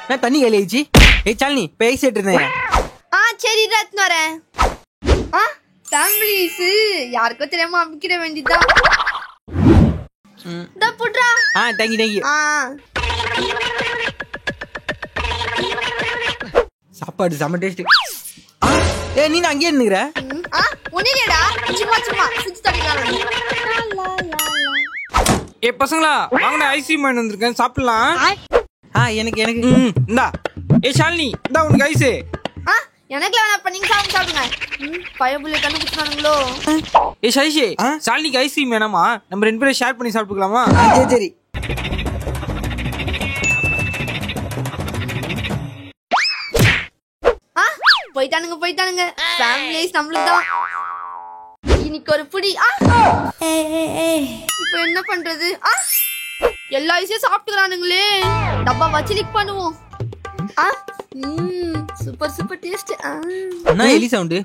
நான் தண்ணி கையில் ஆயிடுச்சு. சாலினி பேசிட்டு இருந்தேன். சரி எடுத்துன்னு வரேன். ஃபேமிலிஸ் யாருக்கும் தெரியாம அமைக்கிற வேண்டியதுதான். புட்ரா. தேங்க்யூ. சாப்பாடு செம்ம டேஸ்ட். நீ அங்கேயே இருந்துக்கிற? ஒன்னிலேடா, சும்மா சும்மா சுத்தி தடிக்கலாம். பசங்களா வாங்கடா, ஐஸ்கிரீம் வாங்கி வந்திருக்கேன், சாப்பிடலாம். எனக்கு இந்தா. ஷாலினி இந்தா உனக்கு ஐஸ். எனக்கு வேணாப்பா, நீங்க சாப்பிடுங்க. பயபுள்ள கண்ணு குத்துறானுங்களோ. சைஷே, ஷாலினிக்கு ஐஸ்கிரீம் வேணாமா? நம்ம 2 பேரும் ஷேர் பண்ணி சாப்பிட்டுக்கலாமா? சரி. போயிட்டானுங்க. ஃபேமிலி ஐஸ் நம்மளுக்கு தான். இன்னைக்கு ஒரு புடி. இப்போ என்ன பண்றது? எல்லா ஐஸையும் சாப்பிட்டுக்கிறானுங்களே. டப்பா வச்சு லிக் பண்ணுவோம். Super taste. என்ன எலி சவுண்ட்?